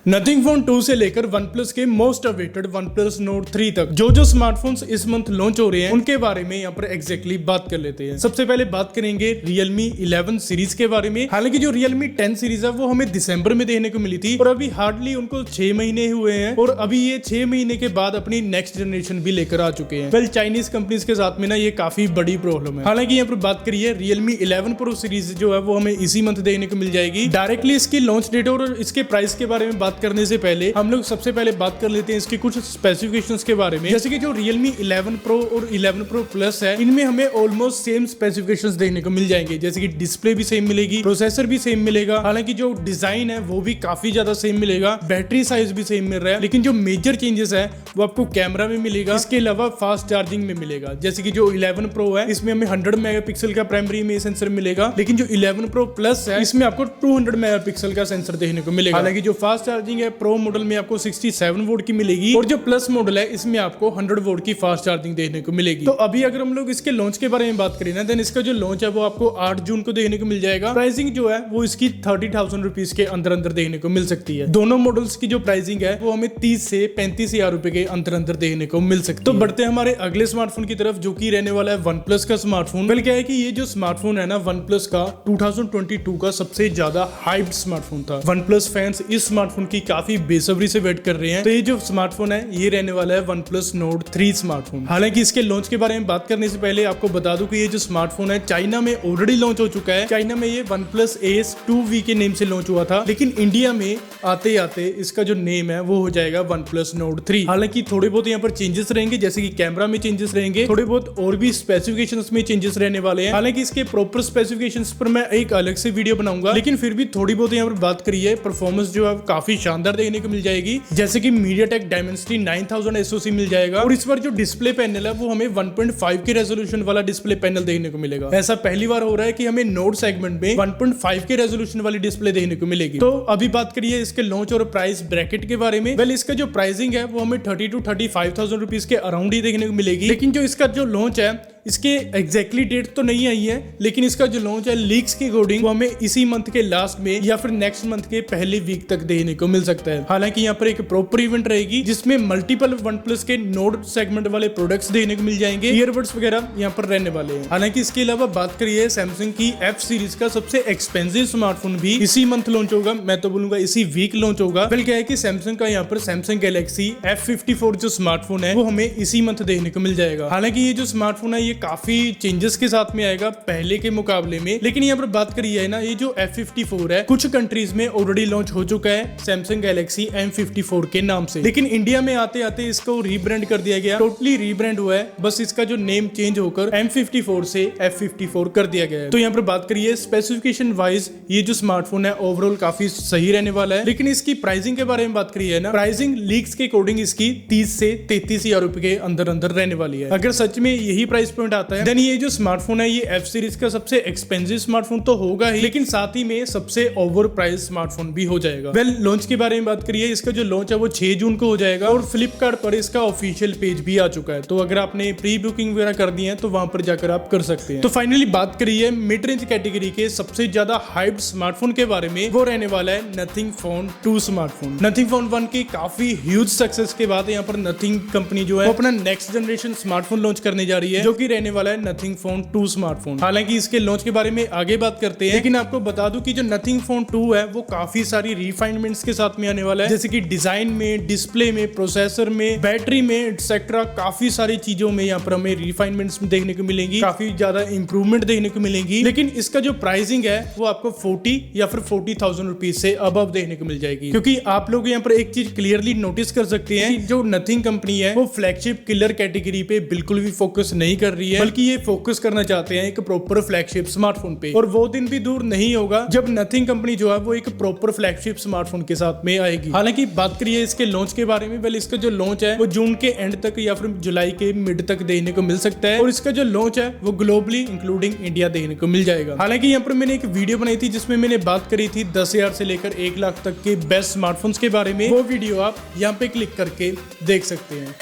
Nothing phone 2 से लेकर OnePlus के मोस्ट अवेटेड OnePlus Nord 3 तक जो स्मार्टफोन्स इस मंथ लॉन्च हो रहे हैं उनके बारे में यहाँ पर एग्जैक्टली बात कर लेते हैं। सबसे पहले बात करेंगे Realme 11 सीरीज के बारे में। हालांकि जो Realme 10 सीरीज है वो हमें दिसंबर में देखने को मिली थी और अभी हार्डली उनको 6 महीने हुए हैं और अभी ये 6 महीने के बाद अपनी नेक्स्ट जनरेशन भी लेकर आ चुके हैं। वेल चाइनीज कंपनीज के साथ में ना ये काफी बड़ी प्रॉब्लम है। हालांकि यहाँ पर बात करिए Realme 11 Pro सीरीज जो है वो हमें इसी मंथ देखने को मिल जाएगी। डायरेक्टली इसकी लॉन्च डेट और इसके प्राइस के बारे में बात करने से पहले हम लोग सबसे पहले बात कर लेते हैं इसके कुछ स्पेसिफिकेशंस के बारे में। जैसे कि जो Realme 11 Pro और 11 Pro Plus है इनमें हमें ऑलमोस्ट सेम स्पेसिफिकेशंस देखने को मिल जाएंगे। जैसे कि डिस्प्ले भी सेम मिलेगी, प्रोसेसर भी सेम मिलेगा, हालांकि जो डिजाइन है वो भी काफी ज्यादा सेम मिलेगा, बैटरी साइज भी सेम मिल रहा है। लेकिन जो मेजर चेंजेस है वो आपको कैमरा में मिलेगा, इसके अलावा फास्ट चार्जिंग में मिलेगा। जैसे कि जो 11 Pro है इसमें हमें 100 मेगापिक्सल का प्राइमरी इमेज सेंसर मिलेगा, लेकिन जो 11 Pro Plus है इसमें आपको 200 मेगापिक्सल का सेंसर देखने को मिलेगा। हालांकि जो फास्ट चार्जिंग है प्रो मॉडल में आपको 67 वोल्ट की मिलेगी और जो प्लस मॉडल है इसमें आपको 100 वोल्ट की फास्ट चार्जिंग देखने को मिलेगी। तो अभी अगर हम लोग इसके लॉन्च के बारे में बात करें ना, देन इसका जो लॉन्च है वो आपको 8 जून को देखने को मिल जाएगा। प्राइसिंग जो है वो इसकी 30,000 रुपीज के अंदर अंदर देखने को मिल सकती है। दोनों मॉडल्स की जो प्राइसिंग है वो हमें 30 से 35 हजार रुपए के अंदर अंदर देखने को मिल सकती है। तो बढ़ते हैं हमारे अगले स्मार्टफोन की तरफ जो की रहने वाला है OnePlus का स्मार्टफोन। बल्कि क्या है कि ये जो स्मार्टफोन है ना OnePlus का 2022 का सबसे ज्यादा हाइप्ड स्मार्टफोन था। OnePlus फैंस इस स्मार्टफोन की काफी बेसब्री से वेट कर रहे हैं। तो ये जो स्मार्टफोन है ये रहने वाला है OnePlus Nord 3 स्मार्टफोन। हालांकि इसके लॉन्च के बारे में बात करने से पहले आपको बता दूं कि ये जो स्मार्टफोन है चाइना में ऑलरेडी लॉन्च हो चुका है। चाइना में ये OnePlus Ace 2V के नेम से लॉन्च हुआ था, लेकिन इंडिया में आते आते इसका जो नेम है वो हो जाएगा OnePlus Nord 3। हालांकि थोड़े बहुत यहाँ पर चेंजेस रहेंगे, जैसे कि कैमरा में चेंजेस रहेंगे, थोड़े बहुत और भी स्पेसिफिकेशंस में चेंजेस रहने वाले हैं। हालांकि इसके प्रॉपर स्पेसिफिकेशंस पर मैं एक अलग से वीडियो बनाऊंगा, लेकिन फिर भी थोड़ी बहुत यहाँ पर बात करिए परफॉर्मेंस जो है काफी शानदार देखने को मिल जाएगी। जैसे कि MediaTek Dimensity 9000 SoC मिल जाएगा और इस पर जो डिस्प्ले पैनल है वो हमें 1.5 के रेजोल्यूशन वाला डिस्प्ले पैनल देखने को मिलेगा। ऐसा पहली बार हो रहा है कि हमें नोड सेगमेंट में 1.5 के रेजोल्यूशन वाली डिस्प्ले देखने को मिलेगी। तो अभी बात करिए इसके लॉन्च और प्राइस ब्रैकेट के बारे में। वेल इसका जो प्राइसिंग है वो हमें 30 to 35,000 रुपीज के अराउंड ही देखने को मिलेगी। लेकिन जो इसका जो लॉन्च है इसके एग्जैक्टली डेट तो नहीं आई है, लेकिन इसका जो लॉन्च है लीक्स के अकॉर्डिंग वो हमें इसी मंथ के लास्ट में या फिर नेक्स्ट मंथ के पहले वीक तक देखने को मिल सकता है। हालांकि यहाँ पर एक प्रॉपर इवेंट रहेगी जिसमें मल्टीपल OnePlus के नोड सेगमेंट वाले प्रोडक्ट्स देखने को मिल जाएंगे, ईयरबड्स वगैरह यहाँ पर रहने वाले हैं। हालांकि इसके अलावा बात करिए सैमसंग की F सीरीज का सबसे एक्सपेंसिव स्मार्टफोन भी इसी मंथ लॉन्च होगा, मैं तो बोलूंगा इसी वीक लॉन्च होगा। वेल क्या है कि सैमसंग का यहाँ पर सैमसंग गैलेक्सी F54 जो स्मार्टफोन है वो हमें इसी मंथ देखने को मिल जाएगा। हालांकि ये जो स्मार्टफोन है ये काफी चेंजेस के साथ में आएगा पहले के मुकाबले में, लेकिन यहाँ पर बात करिए ना ये जो F54 है कुछ कंट्रीज में ऑलरेडी लॉन्च हो चुका है सैमसंग गैलेक्सी M54 के नाम से, लेकिन इंडिया में आते आते इसको रीब्रांड कर दिया गया, टोटली रीब्रांड हुआ है, बस इसका जो नेम चेंज होकर M54 से F54 कर दिया गया है। तो यहाँ पर बात करिए स्पेसिफिकेशन वाइज ये जो स्मार्टफोन है ओवरऑल काफी सही रहने वाला है। लेकिन इसकी प्राइसिंग के बारे में बात करिए ना, प्राइसिंग लीक्स के अकॉर्डिंग इसकी 30 से 33 हजार रुपए के अंदर अंदर रहने वाली है। अगर सच में यही प्राइस पॉइंट आता है देन ये जो स्मार्टफोन है ये F सीरीज का सबसे एक्सपेंसिव स्मार्टफोन तो होगा ही, लेकिन साथ ही में सबसे ओवर प्राइस स्मार्टफोन भी हो जाएगा। वेल लॉन्च के बारे में बात करिए, इसका जो लॉन्च है वो 6 जून को हो जाएगा और फ्लिपकार्ट पर इसका ऑफिशियल पेज भी आ चुका है। तो अगर आपने प्री बुकिंग वगैरह कर दी है तो वहां पर जाकर आप कर सकते हैं। तो फाइनली बात करिए मिड रेंज कैटेगरी के सबसे ज्यादा हाइप्ड स्मार्टफोन के बारे में, वो रहने वाला है Nothing Phone 2 smartphone. Nothing Phone 1 की काफी ह्यूज सक्सेस के बाद यहाँ पर Nothing कंपनी जो है वो अपना नेक्स्ट जनरेशन स्मार्टफोन लॉन्च करने जा रही है, जो कि रहने वाला है Nothing Phone 2 स्मार्टफोन। हालांकि इसके लॉन्च के बारे में आगे बात करते हैं, लेकिन आपको बता दूं कि जो Nothing Phone 2 है वो काफी सारी रिफाइनमेंट्स के साथ में आने वाला है, जैसे कि डिजाइन में, डिस्प्ले में, प्रोसेसर में, बैटरी में एक्सेट्रा काफी सारी चीजों में यहाँ पर हमें रिफाइनमेंट्स देखने को मिलेंगी, काफी ज्यादा इंप्रूवमेंट देखने को मिलेंगी। लेकिन इसका जो प्राइसिंग है वो आपको 40 या फिर 40,000 रुपीज से अबव देखने को मिल जाएगी। क्योंकि आप लोग यहाँ पर एक चीज क्लियरली नोटिस कर सकते हैं कि जो Nothing कंपनी है वो फ्लैगशिप किलर कैटेगरी पे बिल्कुल भी फोकस नहीं कर रही है, बल्कि ये फोकस करना चाहते हैं एक प्रॉपर फ्लैगशिप स्मार्टफोन पे। और वो दिन भी दूर नहीं होगा जब Nothing कंपनी जो है वो एक प्रॉपर फ्लैगशिप स्मार्टफोन के साथ में आएगी। हालांकि बात करिए इसके लॉन्च के बारे में, वेल इसका जो लॉन्च है वो जून के एंड तक या फिर जुलाई के मिड तक देखने को मिल सकता है और इसका जो लॉन्च है वो ग्लोबली इंक्लूडिंग इंडिया देखने को मिल जाएगा। हालांकि यहाँ पर मैंने एक वीडियो बनाई थी जिसमें मैंने बात करी थी 10,000 से लेकर 1 लाख तक के बेस्ट स्मार्टफोन्स के बारे में, वो वीडियो आप यहाँ पे क्लिक करके देख सकते हैं।